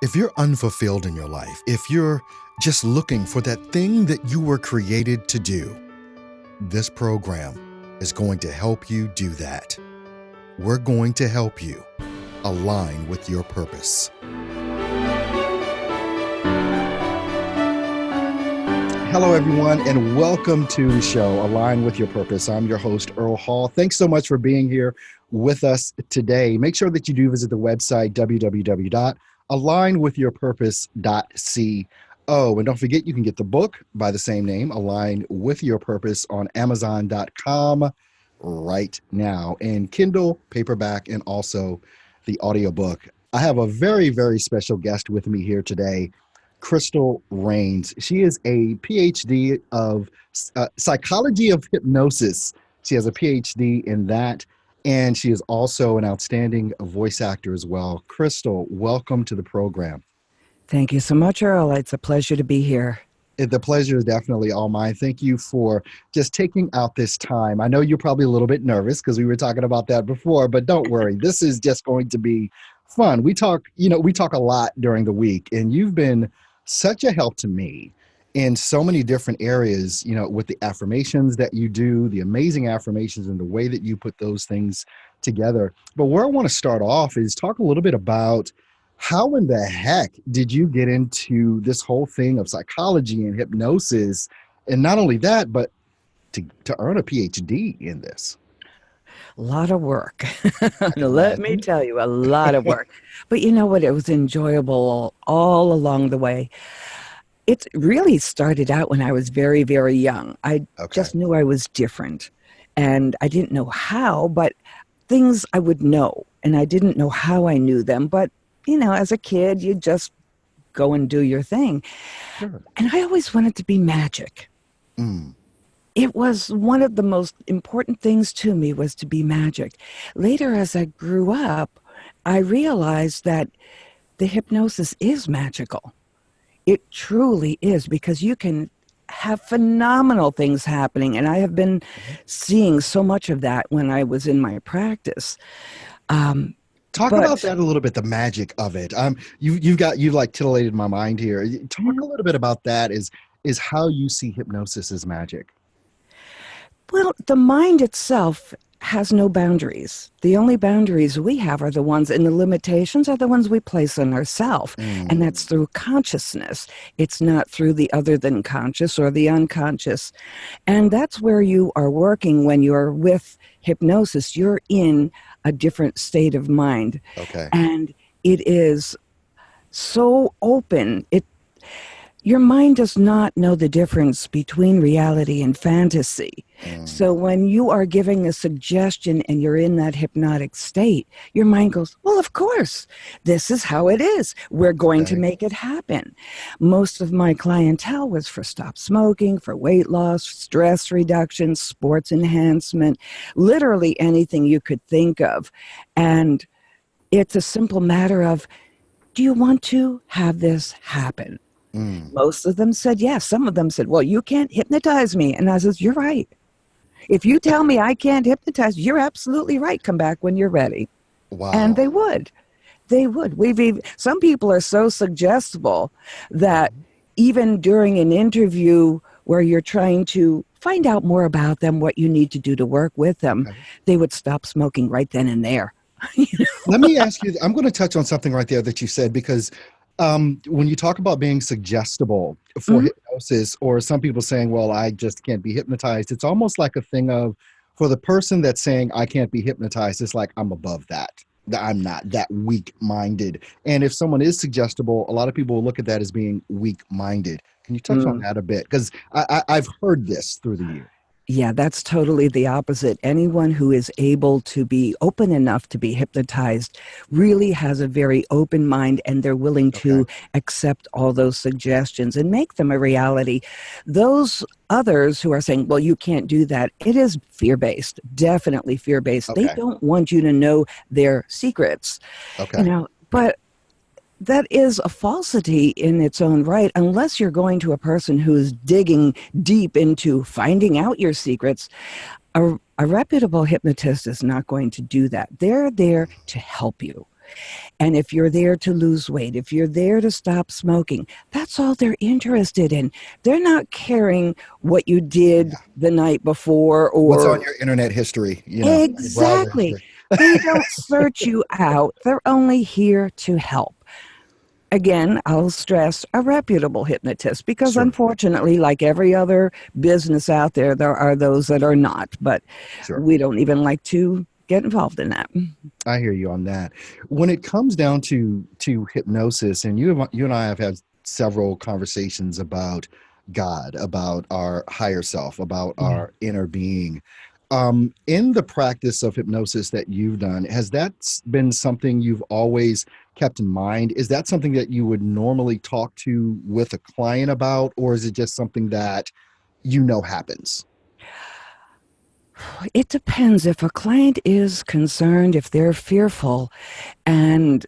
If you're unfulfilled in your life, if you're just looking for that thing that you were created to do, this program is going to help you do that. We're going to help you align with your purpose. Hello, everyone, and welcome to the show, Align with Your Purpose. I'm your host, Earl Hall. Thanks so much for being here with us today. Make sure that you do visit the website, www.alignwithyourpurpose.co. And don't forget, you can get the book by the same name, Align with Your Purpose, on Amazon.com right now, and Kindle, paperback, and also the audiobook. I have a very, very special guest with me here today, Christyll Rains. She is a Ph.D. of psychology of hypnosis. She has a Ph.D. in that, and she is also an outstanding voice actor as well. Christyll, welcome to the program. Thank you so much, Earl. It's a pleasure to be here. The pleasure is definitely all mine. Thank you for just taking out this time. I know you're probably a little bit nervous because we were talking about that before, but don't worry. This is just going to be fun. We talk a lot during the week, and you've been such a help to me in so many different areas, with the affirmations that you do, the amazing affirmations and the way that you put those things together. But where I want to start off is talk a little bit about how in the heck did you get into this whole thing of psychology and hypnosis? And not only that, but to earn a PhD in this. A lot of work. Let me tell you, a lot of work. But you know what? It was enjoyable all along the way. It really started out when I was very, very young. I just knew I was different. And I didn't know how, but things I would know. And I didn't know how I knew them. But, as a kid, you just go and do your thing. Sure. And I always wanted to be magic. It was one of the most important things to me, was to be magic. Later, as I grew up, I realized that the hypnosis is magical. It truly is, because you can have phenomenal things happening. And I have been seeing so much of that when I was in my practice. Talk about that a little bit, the magic of it. You've like titillated my mind here. Talk a little bit about that, is how you see hypnosis as magic. Well, the mind itself has no boundaries. The only boundaries we have are the ones, and the limitations are the ones we place on ourselves. And that's through consciousness. It's not through the other than conscious or the unconscious. And that's where you are working when you're with hypnosis. You're in a different state of mind. Okay. And it is so open. Your mind does not know the difference between reality and fantasy. So when you are giving a suggestion and you're in that hypnotic state, your mind goes, well, of course, this is how it is. We're going to make it happen. Most of my clientele was for stop smoking, for weight loss, stress reduction, sports enhancement, literally anything you could think of. And it's a simple matter of, do you want to have this happen? Most of them said yes. Some of them said, well, you can't hypnotize me. And I said, you're right. If you tell me I can't hypnotize, you're absolutely right. Come back when you're ready. Wow. And they would. They would. Some people are so suggestible that even during an interview where you're trying to find out more about them, what you need to do to work with them, they would stop smoking right then and there. Let me ask you, I'm going to touch on something right there that you said, because when you talk about being suggestible for hypnosis, or some people saying, well, I just can't be hypnotized, it's almost like a thing of, for the person that's saying I can't be hypnotized, it's like, I'm above that. I'm not that weak-minded. And if someone is suggestible, a lot of people will look at that as being weak-minded. Can you touch on that a bit? Because I've heard this through the years. Yeah, that's totally the opposite. Anyone who is able to be open enough to be hypnotized really has a very open mind, and they're willing to accept all those suggestions and make them a reality. Those others who are saying, well, you can't do that, it is fear-based, definitely fear-based. They don't want you to know their secrets. But that is a falsity in its own right, unless you're going to a person who's digging deep into finding out your secrets. A reputable hypnotist is not going to do that. They're there to help you. And if you're there to lose weight, if you're there to stop smoking, that's all they're interested in. They're not caring what you did Yeah. the night before What's on or your internet history, your browser exactly. history. They don't search you out. They're only here to help. Again, I'll stress a reputable hypnotist because Sure, unfortunately, like every other business out there, there are those that are not, but sure. we don't even like to get involved in that. I hear you on that. When it comes down to hypnosis, and you and I have had several conversations about God, about our higher self, about Yeah. our inner being. In the practice of hypnosis that you've done, has that been something you've always kept in mind? Is that something that you would normally talk to with a client about, or is it just something that happens? It depends. If a client is concerned, if they're fearful, and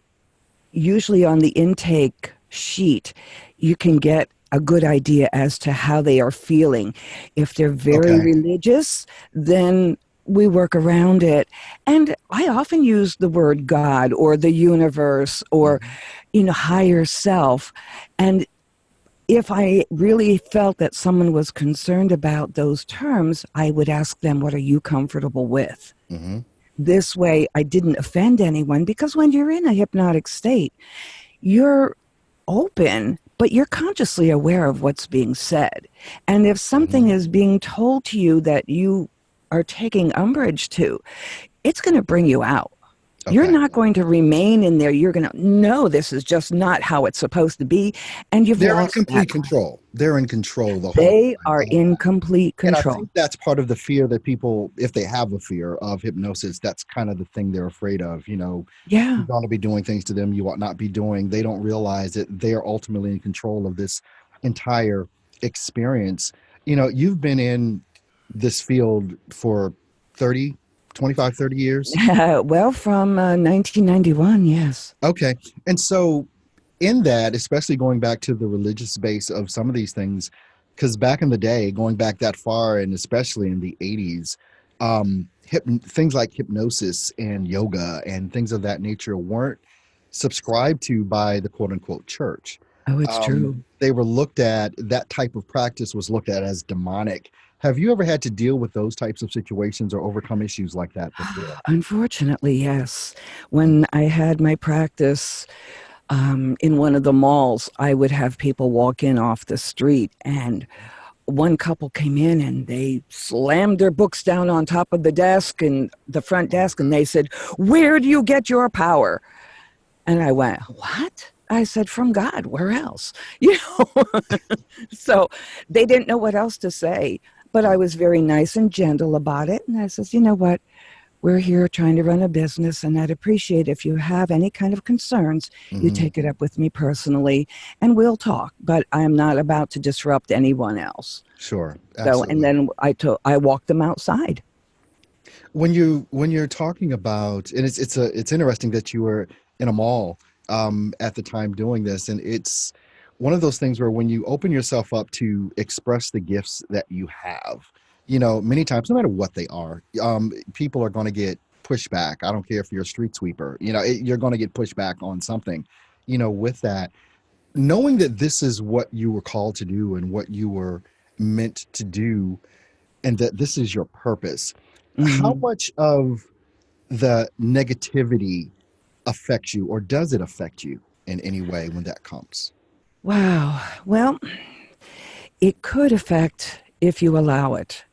usually on the intake sheet, you can get a good idea as to how they are feeling. If they're very Okay. religious, then we work around it. And I often use the word God or the universe or, Mhm. higher self. And if I really felt that someone was concerned about those terms, I would ask them, what are you comfortable with? Mhm. This way, I didn't offend anyone because when you're in a hypnotic state, you're open, but you're consciously aware of what's being said. And if something Mhm. is being told to you that you are taking umbrage to, it's going to bring you out. You're Okay. not going to remain in there. You're going to, no, this is just not how it's supposed to be. And you've They're in lost that complete client. control. They're in control the whole They time. are in complete And I control. think that's part of the fear that people, if they have a fear of hypnosis, that's kind of the thing they're afraid of. You're Yeah. going to be doing things to them you ought not be doing. They don't realize that they're ultimately in control of this entire experience. You've been in this field for 30, 25, 30 years. Well, from 1991, yes. Okay. And so, in that, especially going back to the religious base of some of these things, because back in the day, going back that far, and especially in the 80s, things like hypnosis and yoga and things of that nature weren't subscribed to by the quote unquote church. Oh, it's true. They were looked at, that type of practice was looked at as demonic. Have you ever had to deal with those types of situations or overcome issues like that before? Unfortunately, yes. When I had my practice in one of the malls, I would have people walk in off the street, and one couple came in and they slammed their books down on top of the desk and the front Oh my desk, and they said, "Where do you get your power?" And I went, "What?" I said, "From God. Where else?" You know. So they didn't know what else to say. But I God. was very nice and gentle about it. And I says, "You know what? We're here trying to run a business, and I'd appreciate if you have any kind of concerns, you Hmm. take it up with me personally, and we'll talk. But I'm not about to disrupt anyone else." Sure, So, and absolutely. then I walked them outside. When you're talking about, and it's interesting that you were in a mall at the time doing this, and it's one of those things where when you open yourself up to express the gifts that you have, many times, no matter what they are, people are going to get pushback. I don't care if you're a street sweeper, you're going to get pushback on something, with that, knowing that this is what you were called to do and what you were meant to do, and that this is your purpose. How Hmm. much of the negativity affects you, or does it affect you in any way when that comes? Wow. Well, it could affect if you allow it.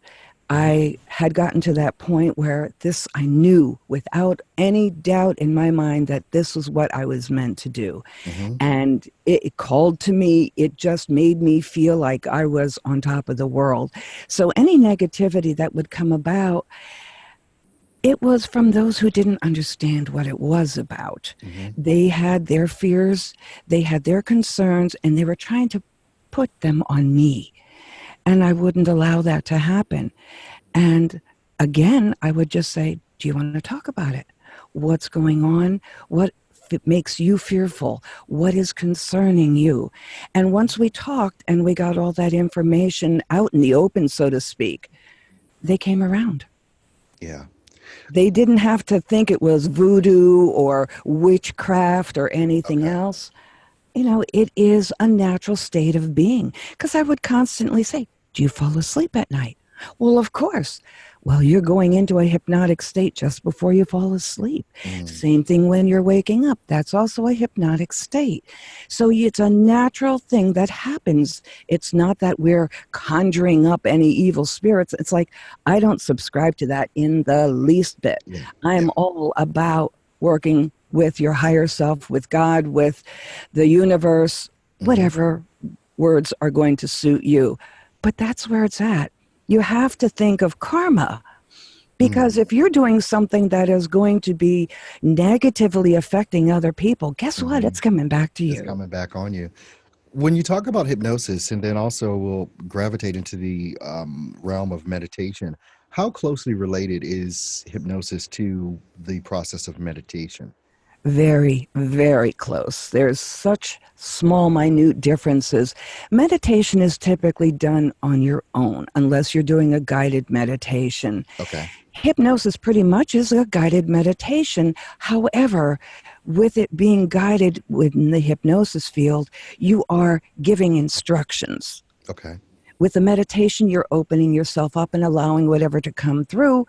Mhm. I had gotten to that point where I knew without any doubt in my mind that this was what I was meant to do. Mhm. And it called to me. It just made me feel like I was on top of the world. So any negativity that would come about, it was from those who didn't understand what it was about. Mhm. They had their fears, they had their concerns, and they were trying to put them on me. And I wouldn't allow that to happen. And again, I would just say, "Do you want to talk about it? What's going on? What makes you fearful? What is concerning you?" And once we talked and we got all that information out in the open, so to speak, they came around. Yeah. They didn't have to think it was voodoo or witchcraft or anything Okay. else. You know, it is a natural state of being. Because I would constantly say, do you fall asleep at night? Well, of course. Well, you're going into a hypnotic state just before you fall asleep. Mm, Same thing when you're waking up. That's also a hypnotic state. So it's a natural thing that happens. It's not that we're conjuring up any evil spirits. It's like, I don't subscribe to that in the least bit. yeah. I'm Yeah. all about working with your higher self, with God, with the universe, Hmm. whatever words are going to suit you. But that's where it's at. You have to think of karma, because Mm, if you're doing something that is going to be negatively affecting other people, guess what? hmm. It's coming back to It's you. coming back on you. When you talk about hypnosis, and then also we'll gravitate into the realm of meditation, how closely related is hypnosis to the process of meditation? Very, very close. There's such small, minute differences. Meditation is typically done on your own, unless you're doing a guided meditation. Okay. Hypnosis pretty much is a guided meditation. However, with it being guided within the hypnosis field, you are giving instructions. Okay. With the meditation, you're opening yourself up and allowing whatever to come through,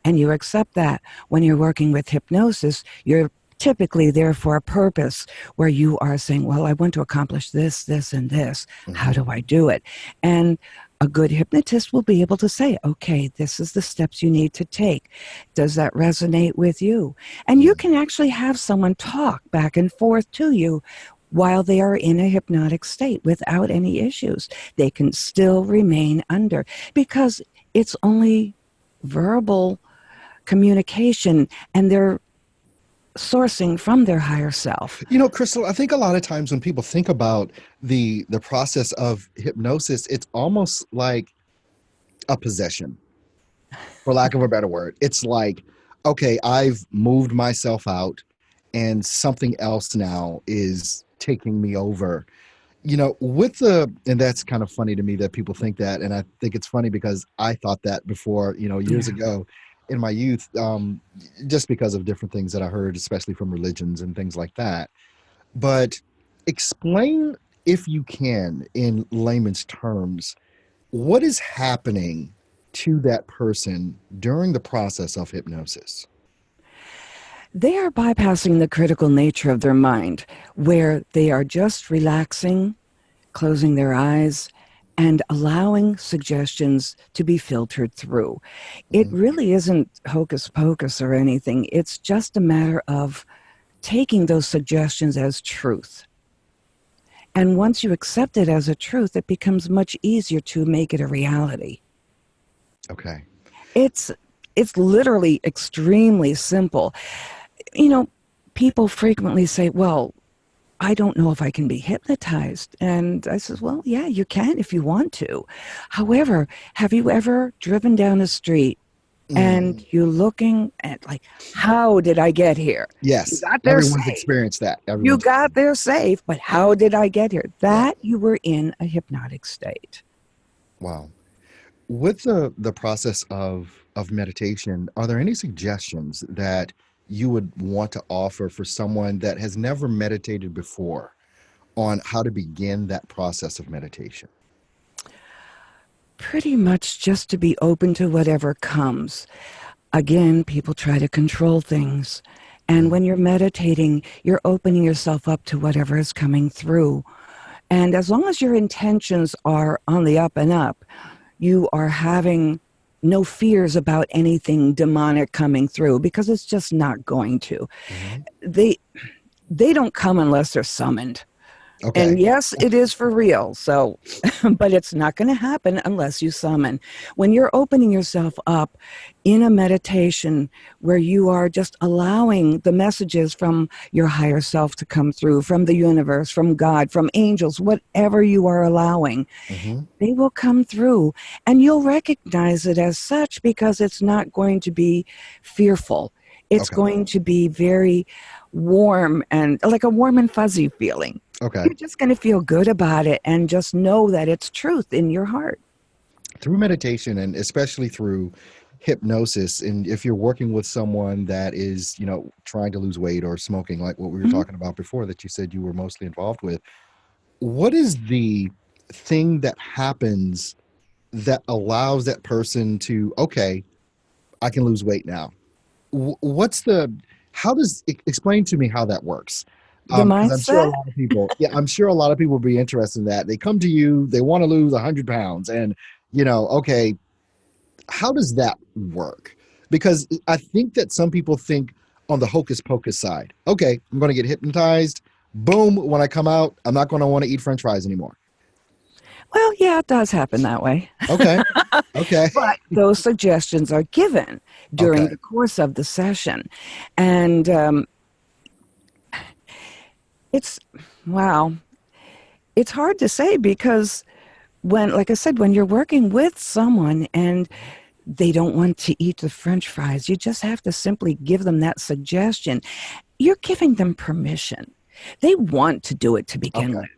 and you accept that. When you're working with hypnosis, you're typically there for a purpose where you are saying, well, I want to accomplish this, this, and this. How Hmm. do I do it? And a good hypnotist will be able to say, okay, this is the steps you need to take. Does that resonate with you? And you Mm, can actually have someone talk back and forth to you while they are in a hypnotic state without any issues. They can still remain under, because it's only verbal communication, and they're sourcing from their higher self. Crystal, I think a lot of times when people think about the process of hypnosis, it's almost like a possession, for lack of a better word. It's like, okay, I've moved myself out and something else now is taking me over. And that's kind of funny to me that people think that. And I think it's funny because I thought that before, years Yeah. ago in my youth, just because of different things that I heard, especially from religions and things like that. But explain, if you can, in layman's terms, what is happening to that person during the process of hypnosis? They are bypassing the critical nature of their mind, where they are just relaxing, closing their eyes, and allowing suggestions to be filtered through. It Hmm. really isn't hocus pocus or anything. It's just a matter of taking those suggestions as truth. And once you accept it as a truth, it becomes much easier to make it a reality. Okay. It's it's literally extremely simple. You know, people frequently say, "Well, I don't know if I can be hypnotized." And I says, "Well, yeah, you can if you want to. However, have you ever driven down a street and Mm, you're looking at, like, how did I get here? You yes. got there Everyone's safe. experienced that. You Everyone's got experienced there safe, but how did I get here? that. That you were in a hypnotic state." Wow. With the process of meditation, are there any suggestions that you would want to offer for someone that has never meditated before on how to begin that process of meditation? Pretty much just to be open to whatever comes. Again, people try to control things. And Mm, when you're meditating, you're opening yourself up to whatever is coming through. And as long as your intentions are on the up and up, you are having no fears about anything demonic coming through, because it's just not going to. mhm. They they don't come unless they're summoned. Okay. And yes, it is for real. So, but it's not going to happen unless you summon. When you're opening yourself up in a meditation where you are just allowing the messages from your higher self to come through, from the universe, from God, from angels, whatever you are allowing, Hmm. they will come through, and you'll recognize it as such, because it's not going to be fearful. It's Okay. going to be very warm, and like a warm and fuzzy feeling. Okay. You're just going to feel good about it and just know that it's truth in your heart. Through meditation, and especially through hypnosis, and if you're working with someone that is, trying to lose weight or smoking, like what we were Mhm. talking about before, that you said you were mostly involved with, what is the thing that happens that allows that person to, okay, I can lose weight now? What's the, how does, explain to me how that works? The Because I'm sure a mindset? lot of people, yeah, I'm sure a lot of people will be interested in that. They come to you, they want to lose 100 pounds, and, okay, how does that work? Because I think that some people think on the hocus pocus side. Okay, I'm going to get hypnotized. Boom, when I come out, I'm not going to want to eat French fries anymore. Well, yeah, it does happen that way. Okay, okay, But those suggestions are given during okay, the course of the session. And it's, wow, it's hard to say because when, like I said, when you're working with someone and they don't want to eat the French fries, you just have to simply give them that suggestion. You're giving them permission. They want to do it to begin okay, with.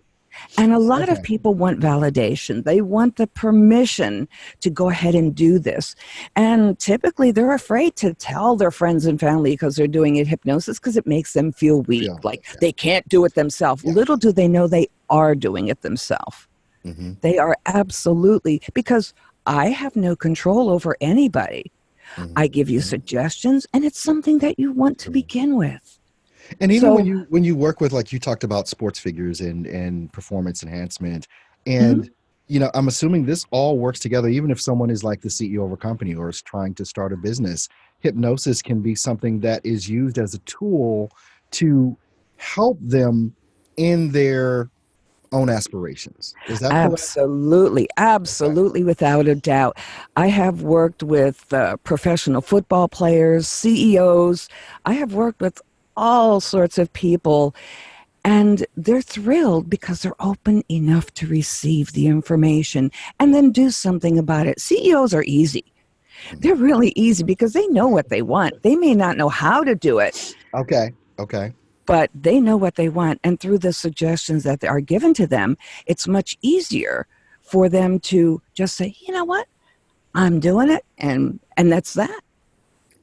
And a lot of okay. people want validation. They want the permission to go ahead and do this. And typically they're afraid to tell their friends and family because they're doing it hypnosis because it makes them feel weak, Feel, like yeah, they can't do it themselves. yeah. Little do they know they are doing it themselves. Mm-hmm, They are absolutely, because I have no control over anybody. I give you mm-hmm. suggestions and it's something that you want to True. begin with. And even when So, you work with, like you talked about, sports figures and performance enhancement, mhm, and I'm assuming this all works together. Even if someone is like the CEO of a company or is trying to start a business, hypnosis can be something that is used as a tool to help them in their own aspirations. Is that correct? absolutely, Okay. absolutely, without a doubt. I have worked with professional football players, CEOs. I have worked with all sorts of people, and they're thrilled because they're open enough to receive the information and then do something about it. CEOs are easy. Mhm. They're really easy because they know what they want. They may not know how to do it, Okay. Okay. but they know what they want. And through the suggestions that are given to them, it's much easier for them to just say, you know what, I'm doing it. And that's that.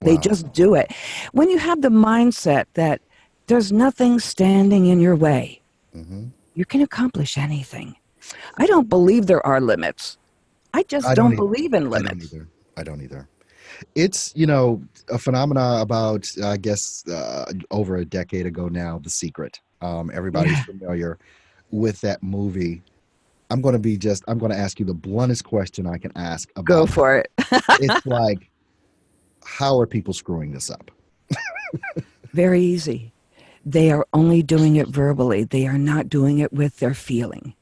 They Wow. just do it. When you have the mindset that there's nothing standing in your way, Hmm. you can accomplish anything. I don't believe there are limits. I just I don't don't either. believe in I don't limits. either. I don't either. It's, a phenomena about, I guess, over a decade ago now, The Secret. Everybody's Yeah, familiar with that movie. I'm going to ask you the bluntest question I can ask go about that. for it. It's like, how are people screwing this up? Very easy. They are only doing it verbally. They are not doing it with their feeling.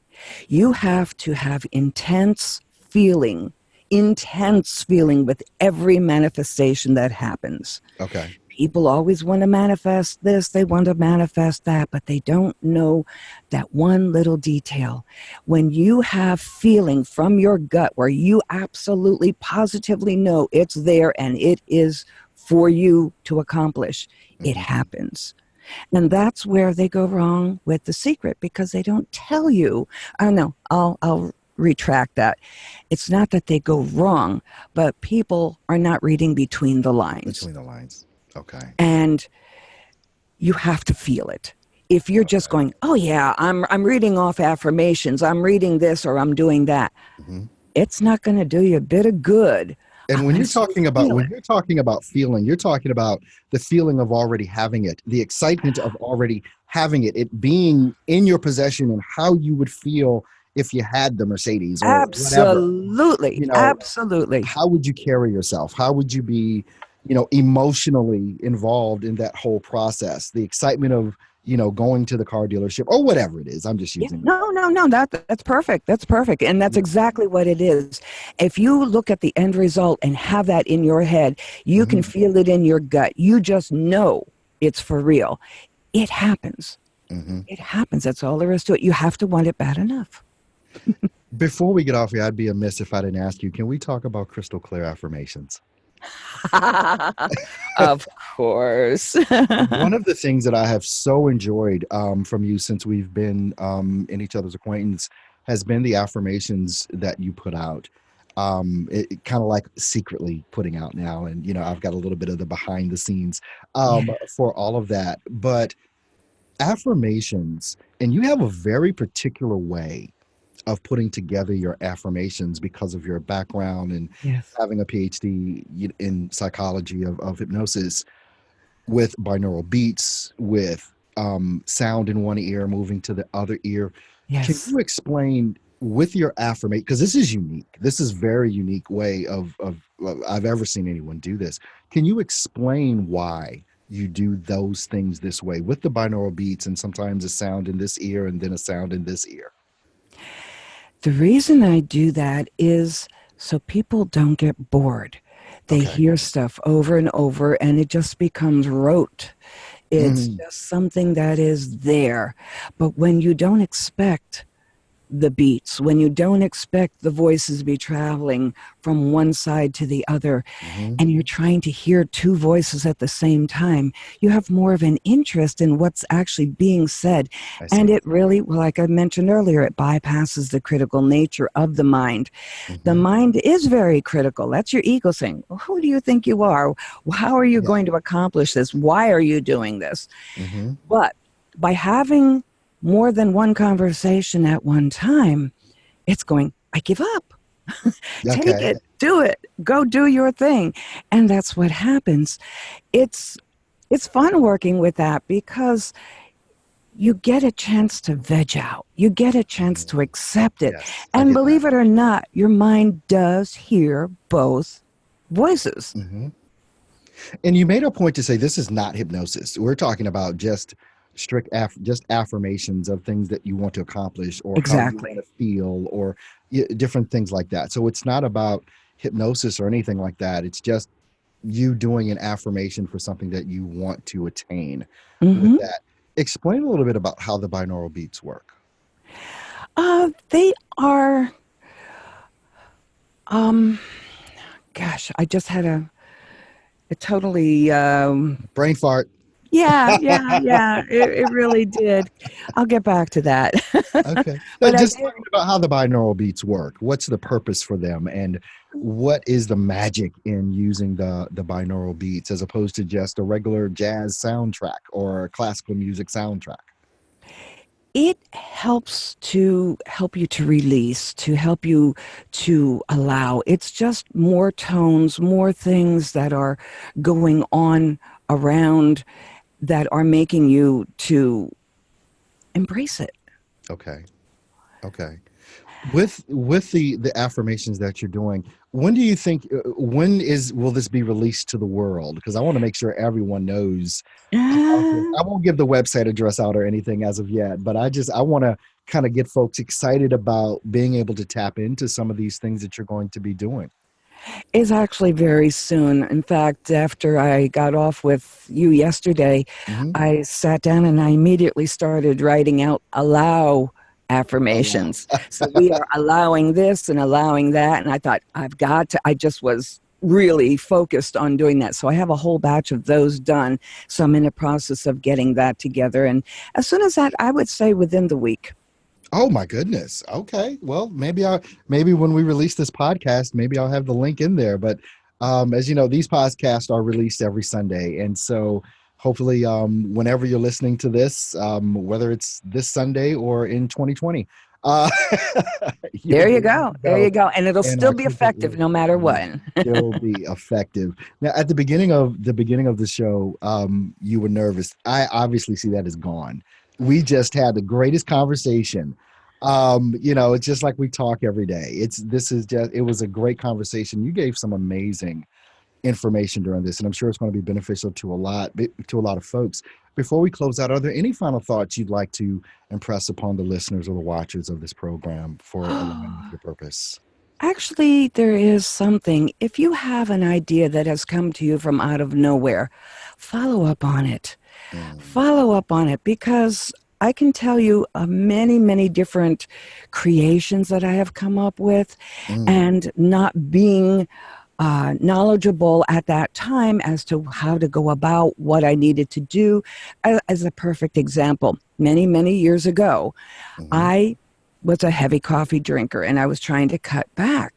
You have to have intense feeling with every manifestation that happens. Okay. People always want to manifest this, they want to manifest that, but they don't know that one little detail. When you have feeling from your gut where you absolutely positively know it's there and it is for you to accomplish, it Hmm. happens. And that's where they go wrong with The Secret because they don't tell you. Oh no, I'll retract that. It's not that they go wrong, but people are not reading between the lines. Between the lines. Okay. And you have to feel it. If you're just Okay. going, "Oh yeah, I'm reading off affirmations. I'm reading this or I'm doing that." Hmm. It's not going to do you a bit of good And unless you feel when it. you're talking about feeling, you're talking about the feeling of already having it, the excitement of already having it, it being in your possession, and how you would feel if you had the Mercedes or whatever. Absolutely. You know, Absolutely. how would you carry yourself? How would you be, emotionally involved in that whole process? The excitement of, going to the car dealership or whatever it is. I'm just Yeah, using an no, no, no. That's perfect. That's perfect, and that's example. exactly what it is. If you look at the end result and have that in your head, you Yeah. can feel it in your gut. You just know it's for real. It happens. Hmm. It happens. That's all there is to it. You have to want it bad enough. Before we get off here, I'd be amiss if I didn't ask you, can we talk about crystal clear affirmations? Of course. One of the things that I have so enjoyed, from you since we've been, in each other's acquaintance, has been the affirmations that you put out. it kind of like secretly putting out now. And, I've got a little bit of the behind the scenes Yeah. for all of that. But affirmations, and you have a very particular way of putting together your affirmations because of your background and Yes. having a PhD in psychology of hypnosis, with binaural beats, with sound in one ear moving to the other ear. Can Yes. you explain with your affirmation, because this is unique, this is very unique way of I've ever seen anyone do this. Can you explain why you do those things this way with the binaural beats and sometimes a sound in this ear and then a sound in this ear? The reason I do that is so people don't get bored. They Okay. hear stuff over and over and it just becomes rote. It's Mhm. just something that is there. But when you don't expect the beats, when you don't expect the voices to be traveling from one side to the other, Mhm. and you're trying to hear two voices at the same time, you have more of an interest in what's actually being said. I And see. it really, well, like I mentioned earlier, it bypasses the critical nature of the mind. The Mhm. mind is very critical. That's your ego saying, well, who do you think you are? How are you Yeah. going to accomplish this? Why are you doing this? Mhm. But by having more than one conversation at one time, it's going, I give up. Take Okay. it, do it, go do your thing. And that's what happens. It's it's fun working with that because you get a chance to veg out. You get a chance Mhm. to accept it. Yes, I And get that. believe it or not, your mind does hear both voices. Mhm. And you made a point to say this is not hypnosis. We're talking about just just affirmations of things that you want to accomplish or how you want Exactly. to feel or different things like that. So it's not about hypnosis or anything like that. It's just you doing an affirmation for something that you want to attain with Hmm. that. Explain a little bit about how the binaural beats work. They are, um, gosh, I just had a totally, Brain fart. yeah, it really did. I'll get back to that. Okay. But I Just did. talking about how the binaural beats work. What's the purpose for them, and what is the magic in using the binaural beats as opposed to just a regular jazz soundtrack or a classical music soundtrack? It help you to release, to help you to allow. It's just more tones, more things that are going on around that are making you to embrace it. Okay. Okay. With the affirmations that you're doing, when do you think when is will this be released to the world? Because I want to make sure everyone knows about this. Uh, I won't give the website address out or anything as of yet, but I want to kind of get folks excited about being able to tap into some of these things that you're going to be doing. is actually very soon. In fact, after I got off with you yesterday, Hmm. I sat down and I immediately started writing out allow Oh wow. affirmations. So we are allowing this and allowing that. And I thought, I just was really focused on doing that. So I have a whole batch of those done. So I'm in the process of getting that together. And as soon as that, I would say within the week. Oh my goodness. Okay. Well, maybe when we release this podcast, maybe I'll have the link in there. But as you know, these podcasts are released every Sunday, and so hopefully, whenever you're listening to this, whether it's this Sunday or in 2020, uh, you'll There be you able go. to There go you go. And it'll and still be keep it effective no matter what. still be effective. Now, at the beginning of the show, you were nervous. I obviously see that as gone. We just had the greatest conversation. It's just like we talk every day. It was a great conversation. You gave some amazing information during this, and I'm sure it's going to be beneficial to a lot of folks. Before we close out, are there any final thoughts you'd like to impress upon the listeners or the watchers of this program for aligning with your purpose? Actually, there is something. If you have an idea that has come to you from out of nowhere, follow up on it. Mm, Follow up on it because I can tell you many, many different creations that I have come up with, mm, and not being knowledgeable at that time as to how to go about what I needed to do. As a perfect example, many, many years ago, mhm. I was a heavy coffee drinker and I was trying to cut back.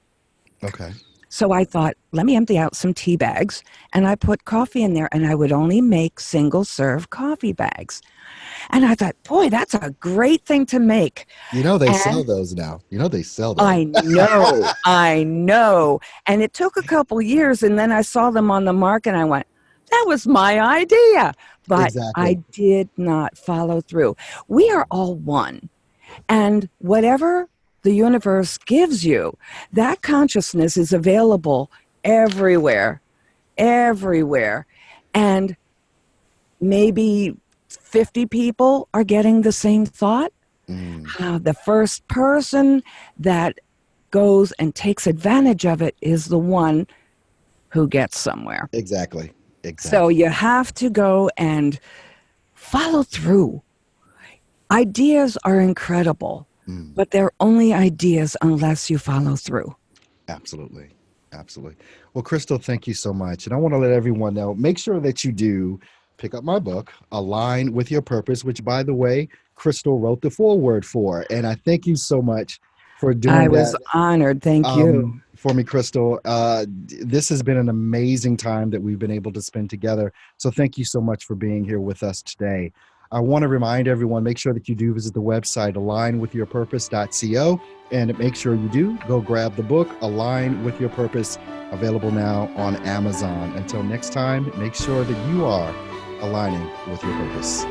Okay. So I thought, let me empty out some tea bags, and I put coffee in there, and I would only make single serve coffee bags. And I thought, boy, that's a great thing to make. You know they And sell those now. You know they sell those. I know. And it took a couple years, and then I saw them on the market, and I went, that was my idea. But I Exactly. did not follow through. We are all one. And whatever the universe gives you, that consciousness is available everywhere, everywhere. And maybe 50 people are getting the same thought. Mm, The first person that goes and takes advantage of it is the one who gets somewhere. exactly. So Exactly. you have to go and follow through. Ideas are incredible, Mm, but they're only ideas unless you follow through. absolutely. Absolutely. Well, Christyll, thank you so much. And I want to let everyone know, make sure that you do pick up my book, Align with Your Purpose, which, by the way, Christyll wrote the foreword for. And I thank you so much for I doing was that honored. Thank you. for me, Christyll. This has been an amazing time that we've been able to spend together. So thank you so much for being here with us today. I want to remind everyone, make sure that you do visit the website alignwithyourpurpose.co, and make sure you do go grab the book, Align with Your Purpose, available now on Amazon. Until next time, make sure that you are aligning with your purpose.